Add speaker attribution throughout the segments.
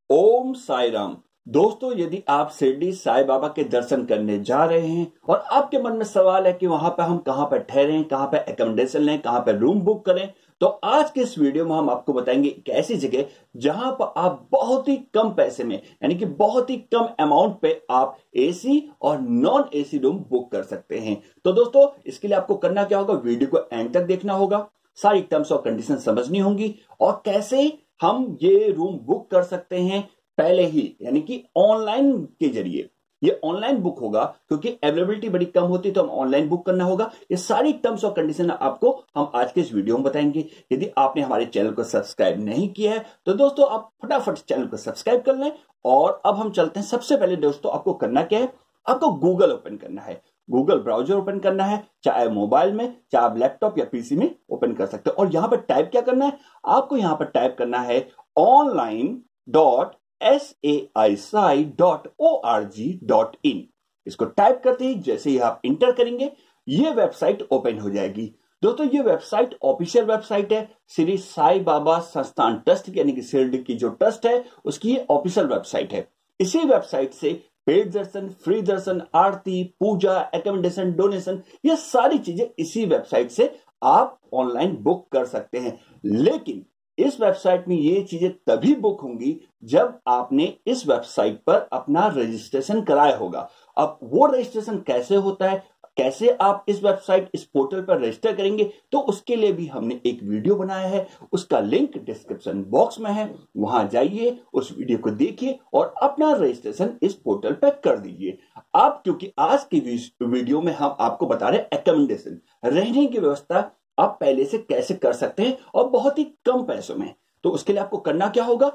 Speaker 1: ओम साई राम। दोस्तों, यदि आप शिरडी साई बाबा के दर्शन करने जा रहे हैं और आपके मन में सवाल है कि वहां पर हम कहां पर ठहरें, कहां पर एकोमोडेशन लें, कहां पर रूम बुक करें, तो आज के इस वीडियो में हम आपको बताएंगे एक ऐसी जगह जहां पर आप बहुत ही कम पैसे में, यानी कि बहुत ही कम अमाउंट पे आप एसी और नॉन एसी रूम बुक कर सकते हैं। तो दोस्तों, इसके लिए आपको करना क्या होगा, वीडियो को एंड तक देखना होगा, सारी टर्म्स और कंडीशन समझनी होंगी और कैसे हम ये रूम बुक कर सकते हैं पहले ही, यानी कि ऑनलाइन के जरिए। ये ऑनलाइन बुक होगा क्योंकि अवेलेबिलिटी बड़ी कम होती है, तो हम ऑनलाइन बुक करना होगा। ये सारी टर्म्स और कंडीशन आपको हम आज के इस वीडियो में बताएंगे। यदि आपने हमारे चैनल को सब्सक्राइब नहीं किया है तो दोस्तों आप फटाफट चैनल को सब्सक्राइब कर लें। और अब हम चलते हैं। सबसे पहले दोस्तों आपको करना क्या है, आपको गूगल ओपन करना है, गूगल ब्राउजर ओपन करना है, चाहे मोबाइल में, चाहे आप लैपटॉप या पीसी में ओपन कर सकते हो। और यहां पर टाइप क्या करना है, आपको यहां पर टाइप करना है online.sai.org.in। इसको टाइप करते ही जैसे ही आप इंटर करेंगे ये वेबसाइट ओपन हो जाएगी। दोस्तों, ये वेबसाइट ऑफिशियल वेबसाइट है श्री साई बाबा संस्थान ट्रस्ट, यानी कि शिरडी की जो ट्रस्ट है उसकी ये ऑफिशियल वेबसाइट है। इसी वेबसाइट से पेड दर्शन, फ्री दर्शन, आरती, पूजा, एकोमोडेशन, डोनेशन, ये सारी चीजें इसी वेबसाइट से आप ऑनलाइन बुक कर सकते हैं। लेकिन इस वेबसाइट में ये चीजें तभी बुक होंगी जब आपने इस वेबसाइट पर अपना रजिस्ट्रेशन कराया होगा। अब वो रजिस्ट्रेशन कैसे होता है, कैसे आप इस वेबसाइट, इस पोर्टल पर रजिस्टर करेंगे, तो उसके लिए भी हमने एक वीडियो बनाया है। उसका लिंक डिस्क्रिप्शन बॉक्स में है, वहां जाइए, उस वीडियो को देखिए और अपना रजिस्ट्रेशन इस पोर्टल पर कर दीजिए। आप, क्योंकि आज की वीडियो में हम आपको बता रहे हैं एकोमोडेशन, रहने की व्यवस्था आप पहले से कैसे कर सकते हैं और बहुत ही कम पैसों में। तो उसके लिए आपको करना क्या होगा,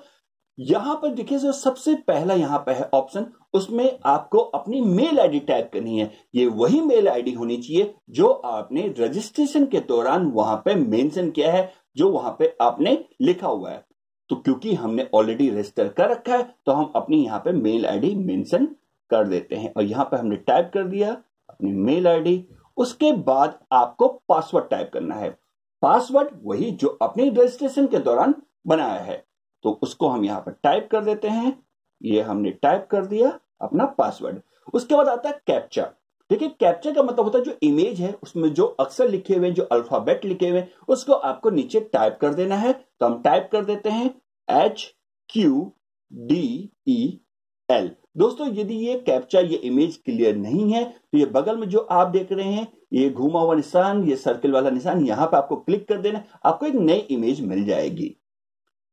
Speaker 1: यहां पर देखिए जो सबसे पहला यहां पर है ऑप्शन, उसमें आपको अपनी मेल आईडी टाइप करनी है। ये वही मेल आईडी होनी चाहिए जो आपने रजिस्ट्रेशन के दौरान वहां पे मेंशन किया है, जो वहां पे आपने लिखा हुआ है। तो क्योंकि हमने ऑलरेडी रजिस्टर कर रखा है तो हम अपनी यहां पे मेल आईडी मेंशन कर देते हैं। और यहां पे हमने टाइप कर दिया अपनी मेल आईडी। उसके बाद आपको पासवर्ड टाइप करना है। पासवर्ड वही जो अपने रजिस्ट्रेशन के दौरान बनाया है, तो उसको हम यहां पर टाइप कर देते हैं। ये हमने टाइप कर दिया अपना पासवर्ड। उसके बाद आता है कैप्चा। देखिए, कैप्चा का मतलब होता है जो इमेज है उसमें जो अक्षर लिखे हुए, जो अल्फाबेट लिखे हुए, उसको आपको नीचे टाइप कर देना है। तो हम टाइप कर देते हैं HQDEL। दोस्तों, यदि ये कैप्चा, ये इमेज क्लियर नहीं है तो ये बगल में जो आप देख रहे हैं, ये घुमा हुआ निशान, ये सर्कल वाला निशान, यहां पर आपको क्लिक कर देना, आपको एक नई इमेज मिल जाएगी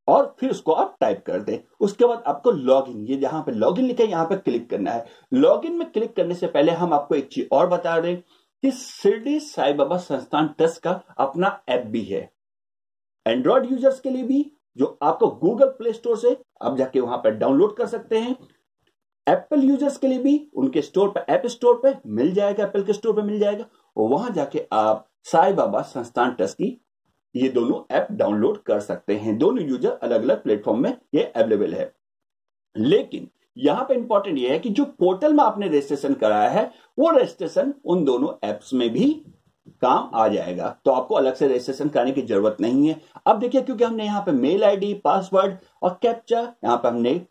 Speaker 1: और फिर उसको आप टाइप कर दें। उसके बाद आपको लॉगिन, ये जहां पे लॉगिन लिखा है यहां पे क्लिक करना है। लॉगिन में क्लिक करने से पहले हम आपको एक चीज और बता दें कि शिरडी साई बाबा संस्थान ट्रस्ट का अपना ऐप भी है, एंड्रॉइड यूजर्स के लिए भी, जो आपको गूगल प्ले स्टोर से आप जाके वहां पर डाउनलोड कर सकते हैं। एप्पल यूजर्स के लिए भी उनके स्टोर पर, ऐप स्टोर पे मिल जाएगा, एप्पल के स्टोर पे मिल जाएगा, और वहां जाके आप साई बाबा संस्थान ट्रस्ट की ये दोनों ऐप डाउनलोड कर सकते हैं। दोनों यूजर अलग अलग प्लेटफॉर्म में ये अवेलेबल है। लेकिन यहां पे इंपॉर्टेंट ये है कि जो पोर्टल में आपने रजिस्ट्रेशन कराया है वो रजिस्ट्रेशन उन दोनों ऐप्स में भी काम आ जाएगा, तो आपको अलग से रजिस्ट्रेशन करने की जरूरत नहीं है। अब देखिए, क्योंकि हमने यहां पे मेल आईडी, पासवर्ड और कैप्चा यहां पे हमने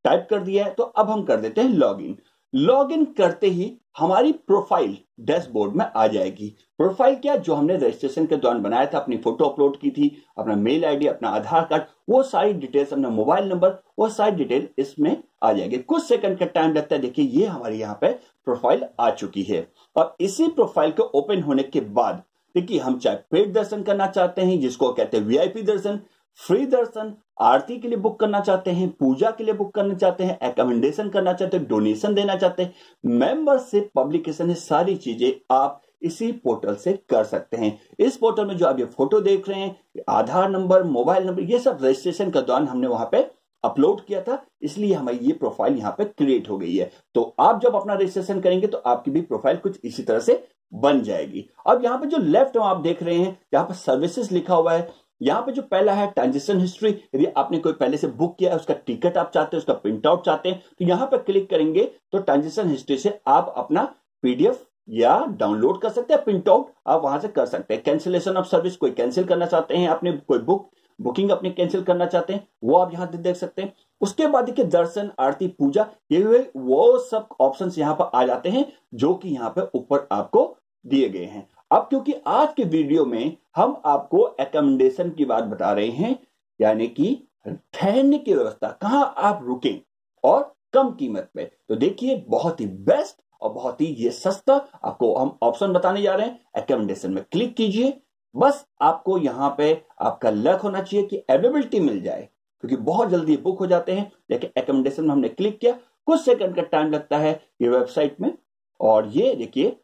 Speaker 1: टाइप कर दिया है, तो अब हम कर देते हैं लॉगिन। लॉगिन करते ही हमारी प्रोफाइल डैशबोर्ड में आ जाएगी। प्रोफाइल क्या, जो हमने रजिस्ट्रेशन के दौरान बनाया था, अपनी फोटो अपलोड की थी, अपना मेल आईडी, अपना आधार कार्ड, वो सारी डिटेल्स, अपना मोबाइल नंबर, वो सारी डिटेल इसमें आ जाएगी। कुछ सेकंड का टाइम लगता है। देखिए, ये हमारी यहाँ पे प्रोफाइल आ चुकी है। और इसी प्रोफाइल को ओपन होने के बाद देखिए, हम चाहे पेड दर्शन करना चाहते हैं, जिसको कहते हैं वीआईपी दर्शन, फ्री दर्शन, आरती के लिए बुक करना चाहते हैं, पूजा के लिए बुक करना चाहते हैं, एकोमोडेशन करना चाहते हैं, डोनेशन देना चाहते हैं, मेंबरशिप, पब्लिकेशन, ये सारी चीजें आप इसी पोर्टल से कर सकते हैं। इस पोर्टल में जो आप ये फोटो देख रहे हैं, आधार नंबर, मोबाइल नंबर, ये सब रजिस्ट्रेशन के दौरान हमने वहां पे अपलोड किया था, इसलिए हमारी ये प्रोफाइल यहाँ पे क्रिएट हो गई है। तो आप जब अपना रजिस्ट्रेशन करेंगे तो आपकी भी प्रोफाइल कुछ इसी तरह से बन जाएगी। अब यहाँ पे जो लेफ्ट में आप देख रहे हैं, यहाँ पे सर्विसेज लिखा हुआ है। यहाँ पे जो पहला है ट्रांजेक्शन हिस्ट्री, यदि आपने कोई पहले से बुक किया है, उसका टिकट आप चाहते हैं, उसका प्रिंट आउट चाहते हैं, तो यहाँ पे क्लिक करेंगे तो ट्रांजेक्शन हिस्ट्री से आप अपना पीडीएफ या डाउनलोड कर सकते हैं, प्रिंट आउट आप वहां से कर सकते हैं। कैंसिलेशन ऑफ सर्विस, कोई कैंसिल करना चाहते हैं, आपने कोई बुक बुकिंग अपनी कैंसिल करना चाहते हैं वो आप यहां देख सकते हैं। उसके बाद देखिए दर्शन, आरती, पूजा, ये वो सब ऑप्शंस यहां पर आ जाते हैं जो कि यहां पे ऊपर आपको दिए गए हैं। अब क्योंकि आज के वीडियो में हम आपको एकोमोडेशन की बात बता रहे हैं, यानी कि ठहरने की व्यवस्था, कहां आप रुकें और कम कीमत पे, तो देखिए बहुत ही बेस्ट और बहुत ही ये सस्ता आपको हम ऑप्शन बताने जा रहे हैं। एकोमोडेशन में क्लिक कीजिए, बस आपको यहां पे आपका लक होना चाहिए कि अवेलेबिलिटी मिल जाए, क्योंकि बहुत जल्दी बुक हो जाते हैं। देखिए एकोमोडेशन में हमने क्लिक किया, कुछ सेकंड का टाइम लगता है ये वेबसाइट में, और ये देखिए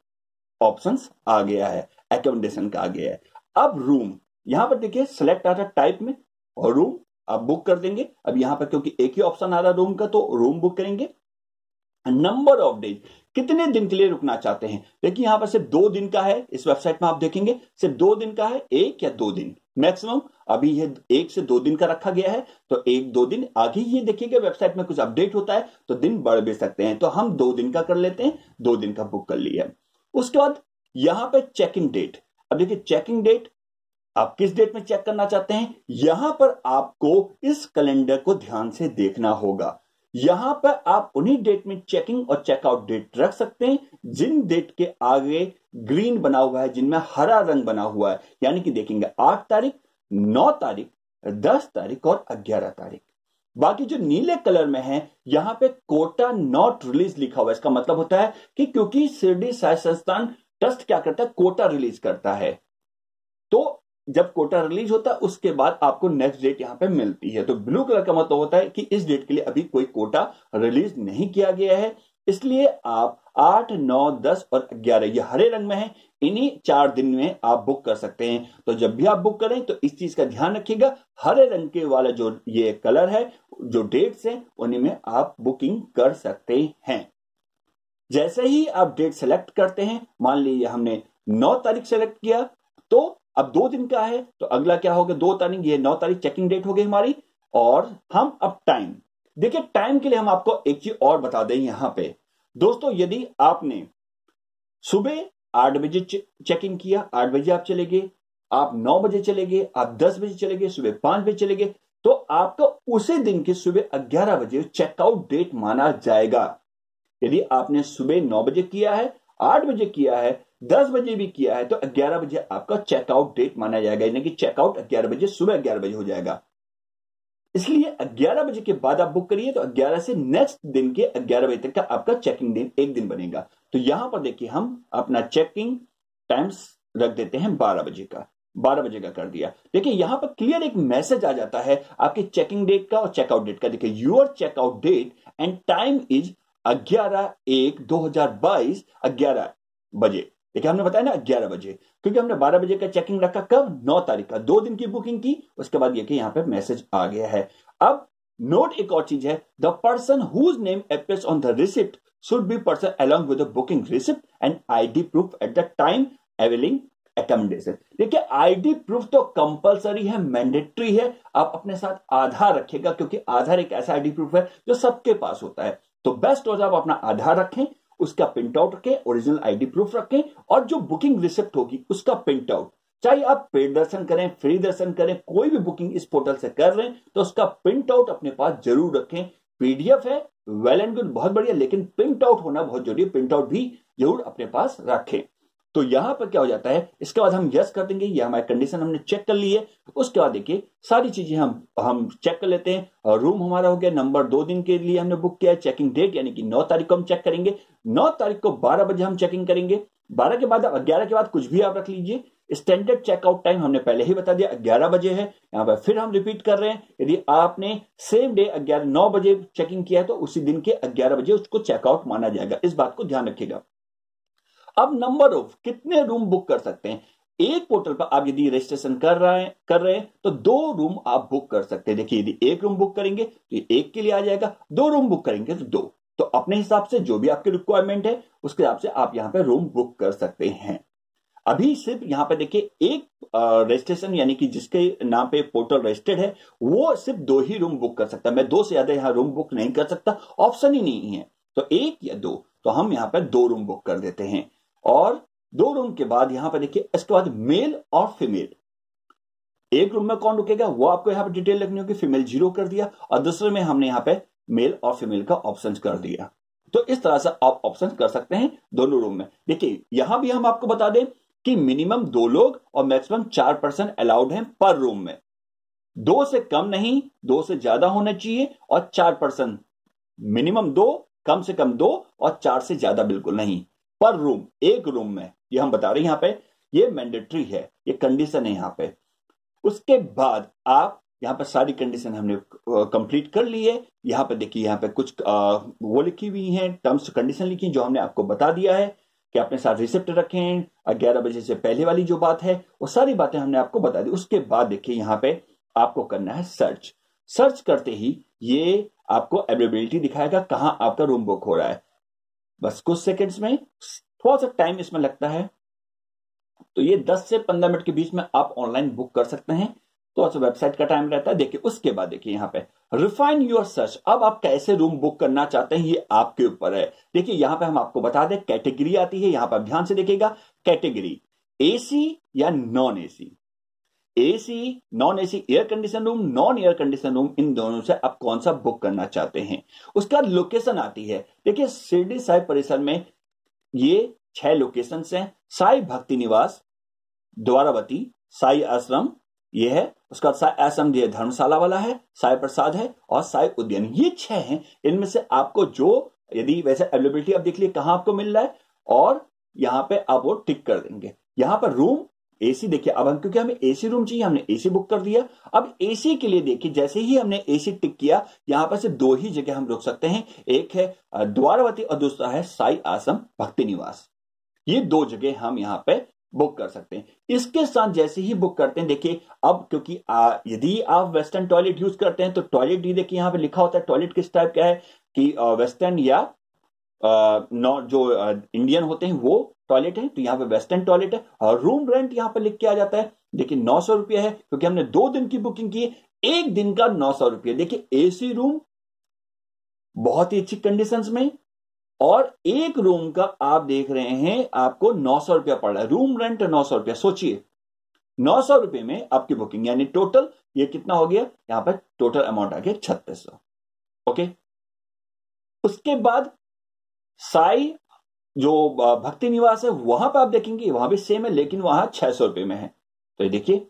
Speaker 1: ऑप्शंस आ गया है, एकोमोडेशन का आ गया है। अब रूम यहां पर देखिए सिलेक्ट आ रहा है टाइप में, और रूम आप बुक कर देंगे। अब यहां पर क्योंकि एक ही ऑप्शन आ रहा है रूम का, तो रूम बुक करेंगे। नंबर ऑफ डेज, कितने दिन के लिए रुकना चाहते हैं। देखिए यहां पर सिर्फ 2 दिन का है, इस वेबसाइट में आप देखेंगे सिर्फ 2 दिन का है, 1 या 2 दिन मैक्सिमम। अभी ये 1 से 2 दिन का रखा गया है, तो 1-2 दिन। आगे ये देखिएगा वेबसाइट में कुछ अपडेट होता है तो दिन बढ़ भी सकते हैं, तो हम 2 दिन का कर लेते हैं, 2 दिन का बुक कर लिया। उसके बाद यहां पर चेकिंग डेट, अब देखिए चेकिंग डेट आप किस डेट में चेक करना चाहते हैं, यहां पर आपको इस कैलेंडर को ध्यान से देखना होगा। यहां पर आप उन्हीं डेट में चेकिंग और चेकआउट डेट रख सकते हैं जिन डेट के आगे ग्रीन बना हुआ है, जिनमें हरा रंग बना हुआ है, यानी कि देखेंगे 8 तारीख, 9 तारीख, 10 तारीख और 11 तारीख। बाकी जो नीले कलर में है यहां पे कोटा नॉट रिलीज लिखा हुआ है, इसका मतलब होता है कि क्योंकि शिरडी साई संस्थान ट्रस्ट क्या करता है, कोटा रिलीज करता है, तो जब कोटा रिलीज होता है उसके बाद आपको नेक्स्ट डेट यहां पे मिलती है। तो ब्लू कलर का मतलब होता है कि इस डेट के लिए अभी कोई कोटा रिलीज नहीं किया गया है, इसलिए आप 8, 9, 10 और 11 ये हरे रंग में है, इन्हीं 4 दिन में आप बुक कर सकते हैं। तो जब भी आप बुक करें तो इस चीज का ध्यान रखिएगा, हरे रंग के वाला जो ये कलर है, जो डेट्स हैं, उन्हीं में आप बुकिंग कर सकते हैं। जैसे ही आप डेट सेलेक्ट करते हैं, मान लीजिए हमने 9 तारीख सेलेक्ट किया, तो अब 2 दिन का है, तो अगला क्या होगा, 2 तारीख, ये 9 तारीख चेकिंग डेट हो गई हमारी। और हम अब टाइम, देखिए टाइम के लिए हम आपको एक चीज और बता दें यहां पे दोस्तों, यदि आपने सुबह 8 बजे चेकिंग किया, 8 बजे आप चले गए, आप 9 बजे चले गए, आप 10 बजे चले गए, सुबह 5 बजे चले गए, तो आपका उसी दिन के सुबह 11 बजे चेकआउट डेट माना जाएगा। यदि आपने सुबह 9 बजे किया है, 8 बजे किया है, 10 बजे भी किया है, तो 11 बजे आपका चेकआउट डेट माना जाएगा, यानी कि चेकआउट 11 बजे, सुबह 11 बजे हो जाएगा। इसलिए 11 बजे के बाद आप बुक करिए, तो 11 से नेक्स्ट दिन के 11 बजे तक का आपका चेकिंग दिन एक दिन बनेगा। तो यहां पर देखिए हम अपना चेकिंग टाइम्स रख देते हैं 12 बजे का, 12 बजे का कर दिया। देखिए यहां पर क्लियर एक मैसेज आ जाता है आपकी चेकिंग डेट का और चेकआउट डेट का। देखिए your checkout date and time is 11/1/2022 11 बजे। देखिए हमने बताया ना 11 बजे, क्योंकि हमने 12 बजे का चेकिंग रखा, कब, 9 तारीख का, 2 दिन की बुकिंग की। उसके बाद ये कि यहां पे मैसेज आ गया है। अब नोट एक और चीज है, the person whose name appears on the receipt should be person along with the booking receipt and ID proof at the time availing accommodation. देखिए आईडी प्रूफ तो कंपलसरी है, मैंडेटरी है, आप अपने साथ आधार रखिएगा, क्योंकि आधार एक ऐसा आईडी प्रूफ है जो सबके पास होता है। तो बेस्ट हो जाए आप अपना आधार रखें, उसका प्रिंट आउट रखें, ओरिजिनल आईडी प्रूफ रखें, और जो बुकिंग रिसिप्ट होगी उसका प्रिंट आउट, चाहे आप पेड दर्शन करें, फ्री दर्शन करें, कोई भी बुकिंग इस पोर्टल से कर रहे हैं तो उसका प्रिंट आउट अपने पास जरूर रखें। पीडीएफ है वेल एंड गुड, बहुत बढ़िया, लेकिन प्रिंट आउट होना बहुत जरूरी है, प्रिंट आउट भी जरूर अपने पास रखें। तो यहां पर क्या हो जाता है, इसके बाद हम यस कर देंगे, ये हमारी कंडीशन हमने चेक कर ली है। उसके बाद देखिए सारी चीजें हम चेक कर लेते हैं। और रूम हमारा हो गया, नंबर 2 दिन के लिए हमने बुक किया है। चेकिंग डेट यानी कि 9 तारीख को हम चेक करेंगे, 9 तारीख को 12 बजे हम चेकिंग करेंगे। 12 के बाद 11 के बाद कुछ भी आप रख लीजिए। स्टैंडर्ड चेकआउट टाइम हमने पहले ही बता दिया 11 बजे है, यहां पर फिर हम रिपीट कर रहे हैं। यदि आपने सेम डे 9 बजे चेकिंग किया है तो उसी दिन के 11 बजे उसको चेकआउट माना जाएगा, इस बात को ध्यान रखिएगा। अब नंबर ऑफ, कितने रूम बुक कर सकते हैं। एक पोर्टल पर आप यदि रजिस्ट्रेशन कर रहे हैं तो 2 रूम आप बुक कर सकते हैं। देखिए यदि 1 रूम बुक करेंगे तो ये 1 के लिए आ जाएगा, 2 रूम बुक करेंगे तो 2। तो अपने हिसाब से जो भी आपकी रिक्वायरमेंट है उसके हिसाब से आप यहां पे रूम बुक कर सकते हैं। अभी सिर्फ यहां पे देखिए एक रजिस्ट्रेशन यानी कि जिसके नाम पे पोर्टल रजिस्टर्ड है वो सिर्फ 2 ही रूम बुक कर सकता है। मैं 2 से ज्यादा यहां रूम बुक नहीं कर सकता, ऑप्शन ही नहीं है। तो 1 या 2, तो हम यहां पर 2 रूम बुक कर देते हैं। और 2 रूम के बाद यहां पर देखिए इसके बाद मेल और फीमेल, एक रूम में कौन रुकेगा वो आपको यहाँ पे डिटेल लिखनी होगी, फीमेल 0 कर दिया, और दूसरे में हमने यहाँ पे मेल और फीमेल का ऑप्शन कर दिया। तो इस तरह से आप ऑप्शन कर सकते हैं दोनों रूम में। देखिए यहां भी हम आपको बता दें कि मिनिमम 2 लोग और मैक्सिमम 4 पर्सन अलाउड हैं पर रूम में। 2 से कम नहीं, 2 से ज्यादा होना चाहिए, और 4 पर्सन, मिनिमम 2, कम से कम 2, और 4 से ज्यादा बिल्कुल नहीं पर रूम, एक रूम में। ये हम बता रहे हैं यहां पे, ये मैंडेटरी है, ये कंडीशन है यहां पे। उसके बाद आप यहां पर सारी कंडीशन हमने कंप्लीट कर ली है। यहां पे देखिए, यहां पे कुछ वो लिखी हुई हैं, टर्म्स कंडीशन लिखी हैं, जो हमने आपको बता दिया है कि अपने साथ रिसिप्ट रखें, 11 बजे से पहले वाली जो बात है वो सारी बातें हमने आपको बता दी। उसके बाद देखिए यहां पे आपको करना है सर्च। सर्च करते ही ये आपको अवेलेबिलिटी दिखाएगा, कहां आपका रूम बुक हो रहा है। बस कुछ सेकंड्स में, थोड़ा सा टाइम इसमें लगता है, तो ये 10 से 15 मिनट के बीच में आप ऑनलाइन बुक कर सकते हैं। तो अच्छा वेबसाइट का टाइम रहता है। देखिए उसके बाद देखिए यहाँ पे रिफाइन योर सर्च। अब आप कैसे रूम बुक करना चाहते हैं ये आपके ऊपर है। देखिए यहाँ पे हम आपको बता दें, कैटेगरी आती है, यहाँ पर ध्यान से देखिएगा, कैटेगरी एसी या non AC. AC, non AC, air condition room, non air condition room, इन दोनों से आप कौन सा बुक करना चाहते हैं। उसके बाद लोकेशन आती है। देखिए शिरडी साई परिसर में ये 6 लोकेशन हैं। साई भक्ति निवास, द्वारावती, साई आश्रम ये है, उसका बाद साई आश्रम ये धर्मशाला वाला है, साई प्रसाद है, और साई उद्यान, ये 6 हैं। इनमें से आपको जो, यदि वैसे अवेलेबिलिटी आप देख लिए कहां आपको मिल रहा है, और यहां पे आप वो टिक कर देंगे। यहां पर रूम एसी, देखिए अब हम, क्योंकि हमें एसी रूम चाहिए, हमने एसी बुक कर दिया। अब एसी के लिए देखिए, जैसे ही हमने एसी टिक किया, यहां पर से 2 ही जगह हम रुक सकते हैं, एक है द्वारावती और दूसरा है साई आश्रम भक्ति निवास। ये 2 जगह हम यहां पे बुक कर सकते हैं। इसके साथ जैसे ही बुक करते हैं, देखिए अब क्योंकि यदि आप वेस्टर्न टॉयलेट यूज करते हैं तो टॉयलेट ही देखिए यहां पे लिखा होता है टॉयलेट किस टाइप का है, कि वेस्टर्न या जो इंडियन होते हैं वो टॉयलेट है, तो यहाँ पे वेस्टर्न टॉयलेट है। और रूम रेंट यहाँ पे लिख के आ जाता है, देखिए 900 रुपया है, क्योंकि हमने 2 दिन की बुकिंग की है, 1 दिन का 900 रुपया। देखिए एसी रूम बहुत ही अच्छी कंडीशंस में, और एक रूम का आप देख रहे हैं आपको 900 रुपया पड़ रहा है, रूम रेंट 900 रुपया। सोचिए 900 रुपये में आपकी बुकिंग, यानी टोटल ये कितना हो गया, यहां पर टोटल अमाउंट आ गया 3600। ओके, उसके बाद साई जो भक्ति निवास है वहां पर आप देखेंगे वहां भी सेम है, लेकिन वहां 600 रुपये में है। तो ये देखिए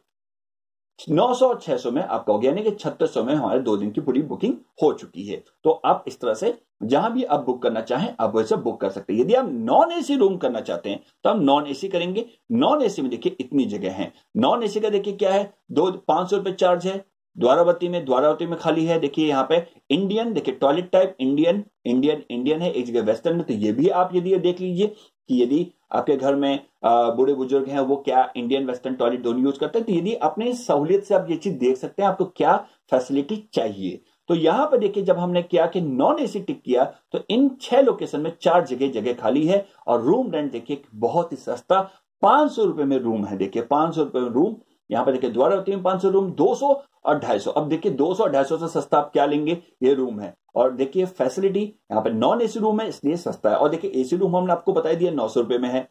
Speaker 1: 900 और 600 में आपका हो गया, यानी कि 3600 में हमारे 2 दिन की पूरी बुकिंग हो चुकी है। तो आप इस तरह से जहां भी आप बुक करना चाहें आप वैसे बुक कर सकते हैं। यदि आप नॉन एसी रूम करना चाहते हैं तो हम नॉन एसी करेंगे। नॉन एसी में देखिए इतनी जगह है। नॉन एसी का देखिए क्या है, 500 रुपए चार्ज है। द्वारावती में खाली है। देखिए यहाँ पे इंडियन, देखिए टॉयलेट टाइप इंडियन इंडियन है, एक जगह वेस्टर्न है। तो ये भी आप यदि देख लीजिए कि यदि आपके घर में बूढ़े बुजुर्ग हैं वो क्या इंडियन वेस्टर्न टॉयलेट दोनों यूज करते हैं, तो यदि अपने सहूलियत से आप ये चीज देख सकते हैं आपको क्या फैसिलिटी चाहिए। तो यहां पर देखिए जब हमने किया कि नॉन एसी टिक किया तो इन 6 लोकेशन में 4 जगह खाली है। और रूम रेंट देखिए बहुत ही सस्ता, 500 रुपए में रूम है। देखिए 500 रुपए में रूम, यहां पर देखिए द्वारावती में 500 रूम, 200 और 250। अब देखिए 200 और 250 से सस्ता आप क्या लेंगे, ये रूम है। और देखिए फैसिलिटी यहाँ पे नॉन एसी रूम है इसलिए सस्ता है। और देखिए एसी रूम हमने आपको बता दिया 900 रुपए में है,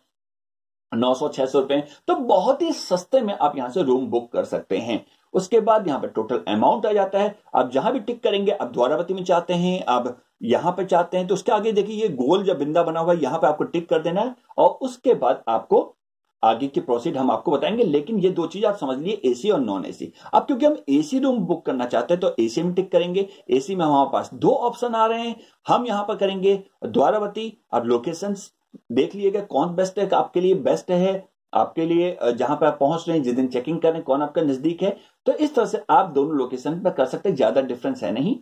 Speaker 1: 900-600 रुपए, तो बहुत ही सस्ते में आप यहां से रूम बुक कर सकते हैं। उसके बाद यहाँ पे टोटल अमाउंट आ जाता है। आप जहां भी टिक करेंगे, आप द्वारावती में चाहते हैं, आप यहां पे चाहते हैं, तो उसके आगे देखिए ये गोल जब बिंदा बना हुआ है यहां पे आपको टिक कर देना है। और उसके बाद आपको आगे की प्रोसीड हम आपको बताएंगे। लेकिन ये 2 चीज आप समझ लिए, एसी और नॉन एसी। अब क्योंकि हम एसी रूम बुक करना चाहते हैं तो एसी में टिक करेंगे। एसी में हमारे पास 2 ऑप्शन आ रहे हैं, हम यहां पर करेंगे द्वारावती। अब लोकेशन देख लीजिएगा कौन बेस्ट है आपके लिए, बेस्ट है आपके लिए जहां पर आप पहुंच रहे हैं, जिस दिन चेकिंग कर रहे हैं कौन आपका नजदीक है। तो इस तरह से आप दोनों लोकेशन पर कर सकते हैं, ज्यादा डिफरेंस है नहीं।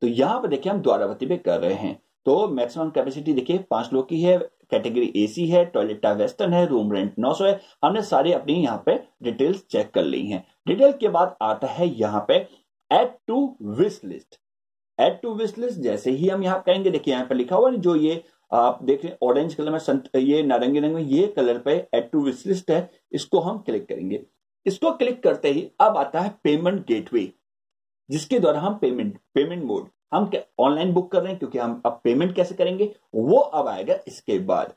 Speaker 1: तो यहां पर देखिए हम द्वारावती पे कर रहे हैं। तो मैक्सिमम कैपेसिटी देखिए 5 लोग की है, कैटेगरी एसी है, टॉयलेट टाइप वेस्टर्न है, रूम रेंट 900 है। हमने सारे अपनी यहाँ पे डिटेल्स चेक कर ली हैं। डिटेल के बाद आता है यहाँ पे add to wish list. Add to wish list जैसे ही हम यहाँ करेंगे, देखिए यहाँ पे लिखा हुआ है जो ये आप देख रहे हैं ऑरेंज कलर में, ये नारंगी रंग में, ये कलर पे ऐड टू विश लिस्ट है। इसको हम क्लिक करेंगे। इसको क्लिक करते ही अब आता है पेमेंट गेटवे, जिसके द्वारा हम पेमेंट मोड हम ऑनलाइन बुक कर रहे हैं, क्योंकि हम अब पेमेंट कैसे करेंगे वो अब आएगा। इसके बाद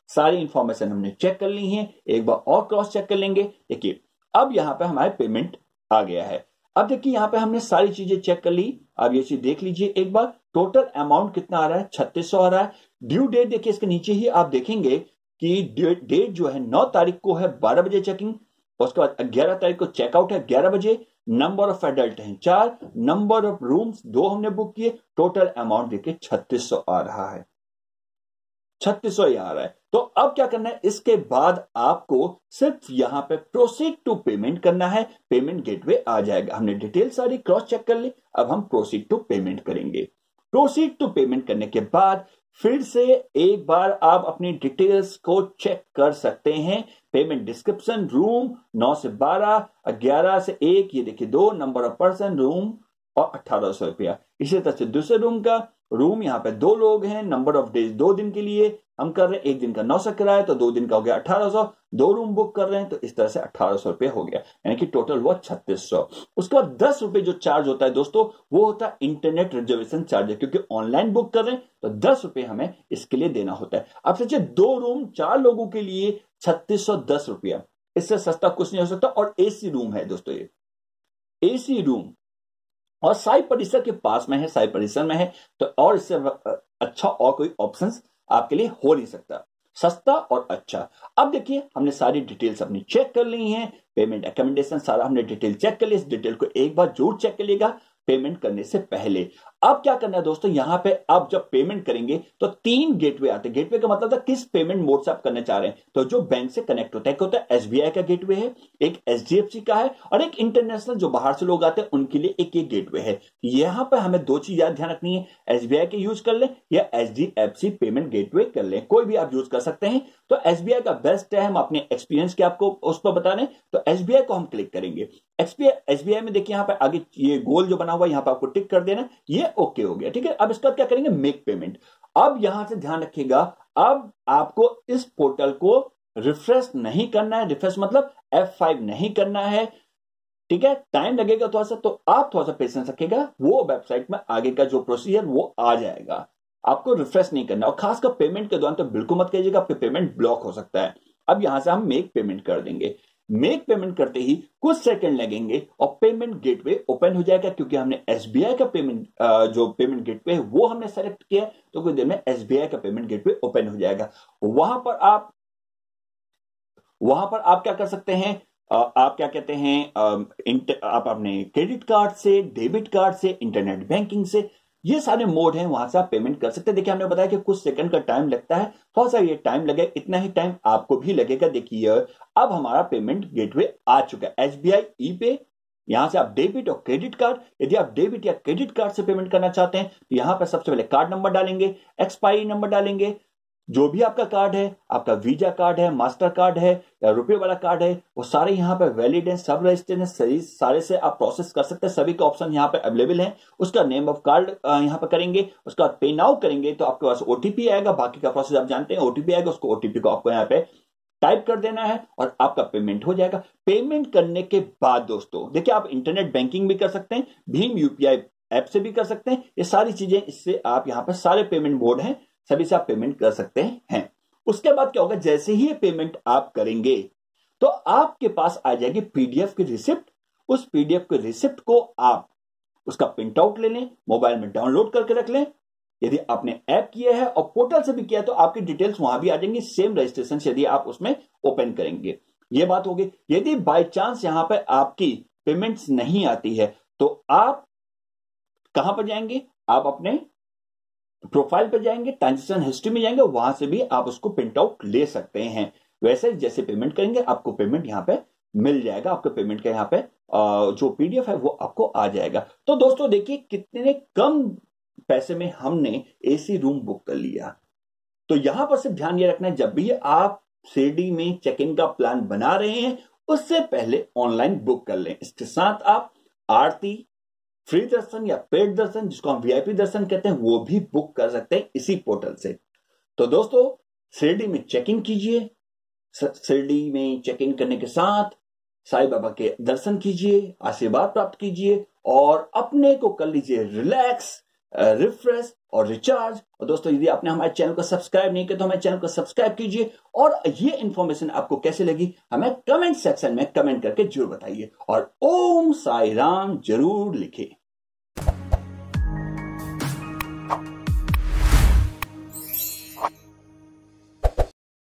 Speaker 1: सारी इंफॉर्मेशन हमने चेक कर ली है, एक बार और क्रॉस चेक कर लेंगे। देखिए अब यहां पे हमारे पेमेंट आ गया है। अब देखिए यहाँ पे हमने सारी चीजें चेक कर ली। अब ये चीज देख लीजिए एक बार, टोटल अमाउंट कितना आ रहा है, 3600 आ रहा है। ड्यू डेट देखिए इसके नीचे ही आप देखेंगे कि डेट जो है 9 तारीख को है 12 बजे चेकिंग, उसके बाद 11 तारीख को चेकआउट है 11 बजे। नंबर ऑफ एडल्ट हैं 4, नंबर ऑफ रूम्स 2 हमने बुक किए। टोटल अमाउंट देखिए 3600 आ रहा है, 3600 ही आ रहा है। तो अब क्या करना है, इसके बाद आपको सिर्फ यहां पे प्रोसीड टू पेमेंट करना है, पेमेंट गेटवे आ जाएगा। हमने डिटेल सारी क्रॉस चेक कर ली, अब हम प्रोसीड टू पेमेंट करेंगे। प्रोसीड टू पेमेंट करने के बाद फिर से एक बार आप अपनी डिटेल्स को चेक कर सकते हैं। पेमेंट डिस्क्रिप्शन, रूम 9 से 12, 11 से 1, ये देखिए 2, नंबर ऑफ पर्सन, रूम और 1800 रुपया। इसी तरह से दूसरे रूम का, रूम यहाँ पे 2 लोग हैं, नंबर ऑफ डेज 2 दिन के लिए हम कर रहे हैं, 1 दिन का 900 किराया, तो 2 दिन का हो गया 1800, 2 रूम बुक कर रहे हैं तो इस तरह से 1800 रुपये हो गया, यानी कि टोटल हुआ 3600। उसके बाद 10 रुपए जो चार्ज होता है दोस्तों, वो होता है इंटरनेट रिजर्वेशन चार्ज, क्योंकि ऑनलाइन बुक कर रहे हैं तो 10 रुपए हमें इसके लिए देना होता है। अब सोचिए 2 रूम 4 लोगों के लिए 3610 रुपया, इससे सस्ता कुछ नहीं हो सकता। और एसी रूम है दोस्तों, ये एसी रूम और साई परिसर के पास में है, साई परिसर में है, तो और इससे अच्छा और कोई ऑप्शंस आपके लिए हो नहीं सकता, सस्ता और अच्छा। अब देखिए हमने सारी डिटेल्स अपनी चेक कर ली हैं, पेमेंट अकोमोडेशन सारा हमने डिटेल चेक कर लिया। इस डिटेल को एक बार जरूर चेक करिएगा पेमेंट करने से पहले। अब क्या करना है दोस्तों, यहां पे आप जब पेमेंट करेंगे तो 3 गेटवे आते हैं। गेटवे का मतलब था किस पेमेंट मोड से आप करना चाह रहे हैं, तो जो बैंक से कनेक्ट होता है, एक होता है एसबीआई का गेटवे है, एक एचडीएफसी का है, और एक इंटरनेशनल जो बाहर से लोग आते हैं उनके लिए एक ये गेटवे है। यहां पर हमें 2 चीज ध्यान रखनी है, एसबीआई के यूज कर ले या एचडीएफसी पेमेंट गेटवे कर ले, कोई भी आप यूज कर सकते हैं। तो एसबीआई का बेस्ट है, हम अपने एक्सपीरियंस के आपको उस पर बता रहे हैं, तो एसबीआई को हम क्लिक करेंगे। एसबीआई में देखिए यहां पर आगे ये गोल जो बना हुआ है, यहां पर आपको टिक कर देना, ये ओके हो गया, ठीक है। अब इसका क्या करेंगे, मेक पेमेंट। अब यहां से ध्यान रखिएगा, अब आपको इस पोर्टल को रिफ्रेश नहीं करना है, रिफ्रेश मतलब F5 नहीं करना है, ठीक है। टाइम लगेगा थोड़ा सा, तो आप थोड़ा सा पेशेंस रखिएगा, वो वेबसाइट में आगे का जो प्रोसीजर वो आ जाएगा, आपको रिफ्रेश नहीं करना। और खासकर पेमेंट के दौरान तो बिल्कुल मत कीजिएगा, आपके पेमेंट ब्लॉक हो सकता है। अब यहां से हम मेक पेमेंट कर देंगे। मेक पेमेंट करते ही कुछ सेकंड लगेंगे और पेमेंट गेटवे ओपन हो जाएगा, क्योंकि हमने एसबीआई का पेमेंट जो पेमेंट गेटवे है वो हमने सेलेक्ट किया, तो कुछ देर में एसबीआई का पेमेंट गेटवे ओपन हो जाएगा। वहां पर आप क्या कर सकते हैं, आप क्या कहते हैं, आप अपने क्रेडिट कार्ड से, डेबिट कार्ड से, इंटरनेट बैंकिंग से, ये सारे मोड हैं, वहां से आप पेमेंट कर सकते हैं। देखिए हमने बताया कि कुछ सेकंड का टाइम लगता है, थोड़ा सा ये टाइम लगेगा, इतना ही टाइम आपको भी लगेगा। देखिए अब हमारा पेमेंट गेटवे आ चुका है, एसबीआई ई पे। यहां से आप डेबिट और क्रेडिट कार्ड, यदि आप डेबिट या क्रेडिट कार्ड से पेमेंट करना चाहते हैं तो यहां पर सबसे पहले कार्ड नंबर डालेंगे, एक्सपायरी नंबर डालेंगे, जो भी आपका कार्ड है, आपका वीजा कार्ड है, मास्टर कार्ड है या रुपए वाला कार्ड है, वो सारे यहाँ पे वैलिड है, सब रजिस्टर्ड है, सही सारे से आप प्रोसेस कर सकते हैं, सभी का ऑप्शन यहाँ पे अवेलेबल है। उसका नेम ऑफ कार्ड यहाँ पे करेंगे, उसका बाद पे नाउ करेंगे तो आपके पास ओटीपी आएगा, बाकी का प्रोसेस आप जानते हैं, ओटीपी आएगा, उसको ओटीपी को आपको यहाँ पे टाइप कर देना है और आपका पेमेंट हो जाएगा। पेमेंट करने के बाद दोस्तों देखिए आप इंटरनेट बैंकिंग भी कर सकते हैं, भीम यूपीआई ऐप से भी कर सकते हैं, ये सारी चीजें, इससे आप यहाँ पे सारे पेमेंट मोड हैं, सभी से आप पेमेंट कर सकते हैं। उसके बाद क्या होगा, जैसे ही ये पेमेंट आप करेंगे तो आपके पास आ जाएगी पीडीएफ की रिसिप्ट। उस पीडीएफ के रिसिप्ट को आप उसका प्रिंट आउट ले लें, मोबाइल में डाउनलोड करके रख लें। यदि आपने ऐप किया है और पोर्टल से भी किया है तो आपकी डिटेल्स वहां भी आ जाएंगी, सेम रजिस्ट्रेशन से यदि आप उसमें ओपन करेंगे। ये बात होगी। यदि बाय चांस यहां पर आपकी पेमेंट्स नहीं आती है तो आप कहां पर जाएंगे, आप अपने प्रोफाइल पर जाएंगे, ट्रांजेक्शन हिस्ट्री में जाएंगे, वहां से भी आप उसको प्रिंट आउट ले सकते हैं। वैसे जैसे पेमेंट करेंगे आपको पेमेंट यहां पे मिल जाएगा, आपके पेमेंट का यहाँ पे जो पीडीएफ है वो आपको आ जाएगा। तो दोस्तों देखिए कितने कम पैसे में हमने एसी रूम बुक कर लिया। तो यहां पर सिर्फ ध्यान ये रखना है, जब भी आप शिरडी में चेक इन का प्लान बना रहे हैं उससे पहले ऑनलाइन बुक कर लें। इसके साथ आप आरती, फ्री दर्शन या पेड दर्शन, जिसको हम वीआईपी दर्शन कहते हैं, वो भी बुक कर सकते हैं इसी पोर्टल से। तो दोस्तों शिरडी में चेक इन कीजिए, शिरडी में चेक इन करने के साथ साईं बाबा के दर्शन कीजिए, आशीर्वाद प्राप्त कीजिए और अपने को कर लीजिए रिलैक्स, रिफ्रेश और रिचार्ज। और दोस्तों यदि आपने हमारे चैनल को सब्सक्राइब नहीं किया तो हमारे चैनल को सब्सक्राइब कीजिए, और ये इंफॉर्मेशन आपको कैसे लगी हमें कमेंट सेक्शन में कमेंट करके जरूर बताइए, और ओम साई राम जरूर लिखिए।